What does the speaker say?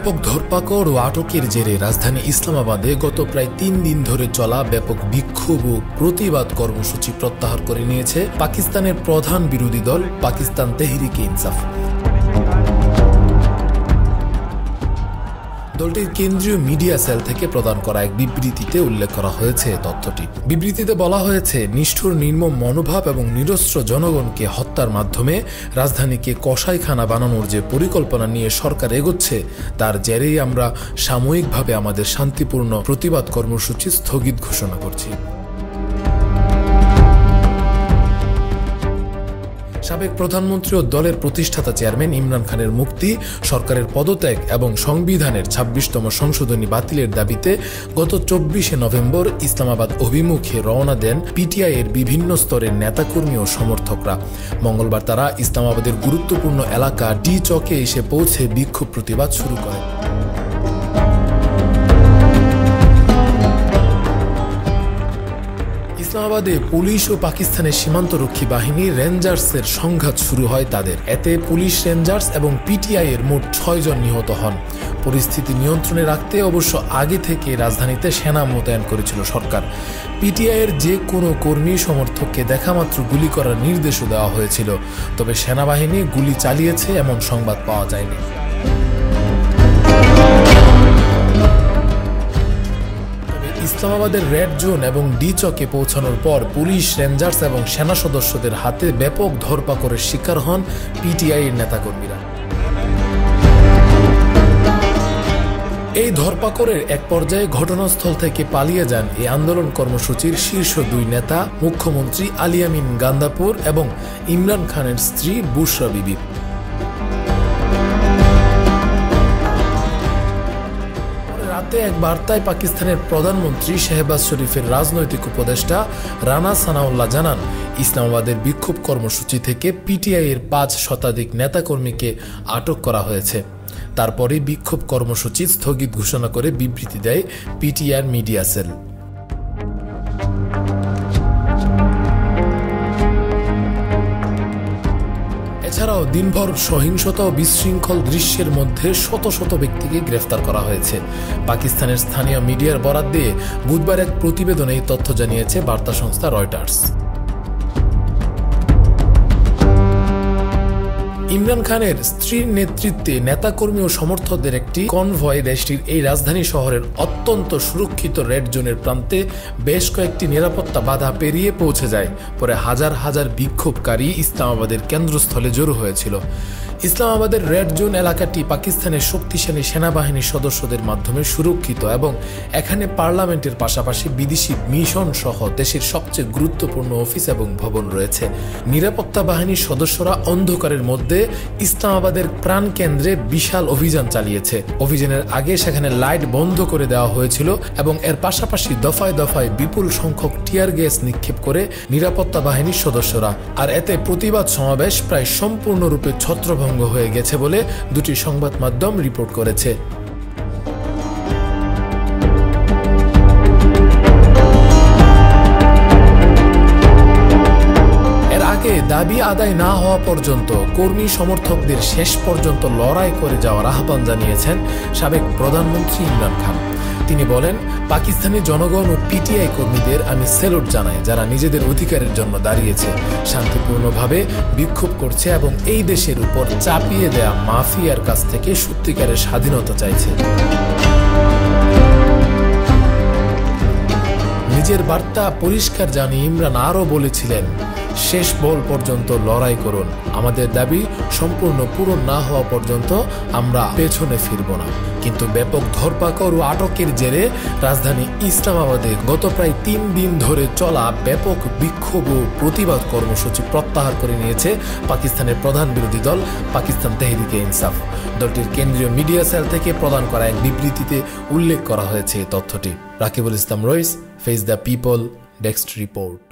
ব্যাপক ধরপাকড় ও আটকের জেরে রাজধানী ইসলামাবাদে গত প্রায় ৩ দিন ধরে চলা ব্যাপক বিক্ষোভ ও প্রতিবাদ কর্মসূচি প্রত্যাহার করে নিয়েছে পাকিস্তানের প্রধান বিরোধী দল পাকিস্তান তেহরিকে ইনসাফ। দলটির কেন্দ্রীয় মিডিয়া সেল থেকে প্রদান করা এক বিবৃতিতে উল্লেখ করা হয়েছে তথ্যটি। বিবৃতিতে বলা হয়েছে, নিষ্ঠুর নির্মম মনোভাব এবং নিরস্ত্র জনগণকে হত্যার মাধ্যমে রাজধানীকে কসাইখানা বানানোর যে পরিকল্পনা নিয়ে সরকার এগোচ্ছে তার জেরেই আমরা সাময়িকভাবে আমাদের শান্তিপূর্ণ প্রতিবাদ কর্মসূচি স্থগিত ঘোষণা করছি। সাবেক প্রধানমন্ত্রী ও দলের প্রতিষ্ঠাতা চেয়ারম্যান ইমরান খানের মুক্তি, সরকারের পদত্যাগ এবং সংবিধানের ২৬তম সংশোধনী বাতিলের দাবিতে গত ২৪শে নভেম্বর ইসলামাবাদ অভিমুখে রওনা দেন পিটিআই এর বিভিন্ন স্তরের নেতাকর্মী ও সমর্থকরা। মঙ্গলবার তারা ইসলামাবাদের গুরুত্বপূর্ণ এলাকা ডি চকে এসে পৌঁছে বিক্ষোভ প্রতিবাদ শুরু করে। ইসলামাবাদে পুলিশ ও পাকিস্তানের সীমান্তরক্ষী বাহিনী রেঞ্জার্সের সংঘাত শুরু হয় তাদের। এতে পুলিশ, রেঞ্জার্স এবং পিটিআই এর মোট ৬ জন নিহত হন। পরিস্থিতি নিয়ন্ত্রণে রাখতে অবশ্য আগে থেকে রাজধানীতে সেনা মোতায়েন করেছিল সরকার। পিটিআই এর যে কোনো কর্মী সমর্থককে দেখামাত্র গুলি করার নির্দেশও দেওয়া হয়েছিল, তবে সেনাবাহিনী গুলি চালিয়েছে এমন সংবাদ পাওয়া যায়নি। ইসলামাবাদের রেড জোন এবং ডি চকে পৌঁছানোর পর পুলিশ, রেঞ্জার্স এবং সেনা সদস্যদের হাতে ব্যাপক ধরপাকড়ের শিকার হন পিটিআই এর নেতাকর্মীরা। এই ধরপাকড়ের এক পর্যায়ে ঘটনাস্থল থেকে পালিয়ে যান এই আন্দোলন কর্মসূচির শীর্ষ ২ নেতা, মুখ্যমন্ত্রী আলী আমিন গান্দাপুর এবং ইমরান খানের স্ত্রী বুশরা বিবি। রাতে এক বার্তায় পাকিস্তানের প্রধানমন্ত্রী শেহবাজ শরীফের রাজনৈতিক উপদেষ্টা রানা সানাউল্লাহ জানান, ইসলামাবাদের বিক্ষোভ কর্মসূচি থেকে পিটিআই এর ৫ শতাধিক নেতাকর্মীকে আটক করা হয়েছে। তারপরে বিক্ষোভ কর্মসূচি স্থগিত ঘোষণা করে বিবৃতি দেয় পিটিআই মিডিয়া সেল। এছাড়াও দিনভর সহিংসতা ও বিশৃঙ্খল দৃশ্যের মধ্যে শত শত ব্যক্তিকে গ্রেফতার করা হয়েছে। পাকিস্তানের স্থানীয় মিডিয়ার বরাত দিয়ে বুধবার এক প্রতিবেদনে এই তথ্য জানিয়েছে বার্তা সংস্থা রয়টার্স। ইমরান খানের স্ত্রীর নেতৃত্বে নেতাকর্মী ও সমর্থকদের একটি কনভয় দেশটির এই রাজধানী শহরের অত্যন্ত সুরক্ষিত রেড জোনের প্রান্তে বেশ কয়েকটি নিরাপত্তা বাধা পেরিয়ে পৌঁছে যায়। পরে হাজার হাজার বিক্ষোভকারী ইসলামাবাদের কেন্দ্রস্থলে জড়ো হয়েছিল। ইসলামাবাদের রেড জোন এলাকাটি পাকিস্তানের শক্তিশালী সেনাবাহিনীর সদস্যদের মাধ্যমে সুরক্ষিত এবং এখানে পার্লামেন্টের পাশাপাশি বিদেশি মিশন সহ দেশের সবচেয়ে গুরুত্বপূর্ণ অফিস এবং ভবন রয়েছে। নিরাপত্তা বাহিনীর সদস্যরা অন্ধকারের মধ্যে ইসলামাবাদের প্রাণকেন্দ্রে বিশাল অভিযান চালিয়েছে। অভিযানের আগে সেখানে লাইট বন্ধ করে দেওয়া হয়েছিল এবং এর পাশাপাশি দফায় দফায় বিপুল সংখ্যক টিয়ার গ্যাস নিক্ষেপ করে নিরাপত্তা বাহিনীর সদস্যরা। আর এতে প্রতিবাদ সমাবেশ প্রায় সম্পূর্ণরূপে ছত্রভঙ্গ হয়ে গেছে বলে দুটি সংবাদ মাধ্যম রিপোর্ট করেছে। দাবি আদায় না হওয়া পর্যন্ত কর্মী সমর্থকদের শেষ পর্যন্ত লড়াই করে যাওয়ার আহ্বান জানিয়েছেন সাবেক প্রধানমন্ত্রী ইমরান খান। তিনি বলেন, পাকিস্তানি জনগণ ও পিটিআই কর্মীদের আমি স্যালুট জানাই, যারা নিজেদের অধিকারের জন্য দাঁড়িয়েছে, শান্তিপূর্ণভাবে বিক্ষোভ করছে এবং এই দেশের উপর চাপিয়ে দেয়া মাফিয়ার কাছ থেকে সত্যিকারের স্বাধীনতা চাইছে। নিজের বার্তা পরিষ্কার জানিয়ে ইমরান আরও বলেছিলেন, শেষ বল পর্যন্ত লড়াই করুন, আমাদের দাবি সম্পূর্ণ পূরণ না হওয়া পর্যন্ত আমরা পেছনে ফিরব না। কিন্তু ব্যাপক ধরপাকড় ও আটকের জেরে রাজধানী ইসলামাবাদে গত প্রায় ৩ দিন ধরে চলা ব্যাপক বিক্ষোভ ও প্রতিবাদ কর্মসূচি প্রত্যাহার করে নিয়েছে পাকিস্তানের প্রধান বিরোধী দল পাকিস্তান তেহরিকে ইনসাফ। দলটির কেন্দ্রীয় মিডিয়া সেল থেকে প্রদান করা এক বিবৃতিতে উল্লেখ করা হয়েছে এই তথ্যটি। Rakibul Islam Rais, face the people, desk report.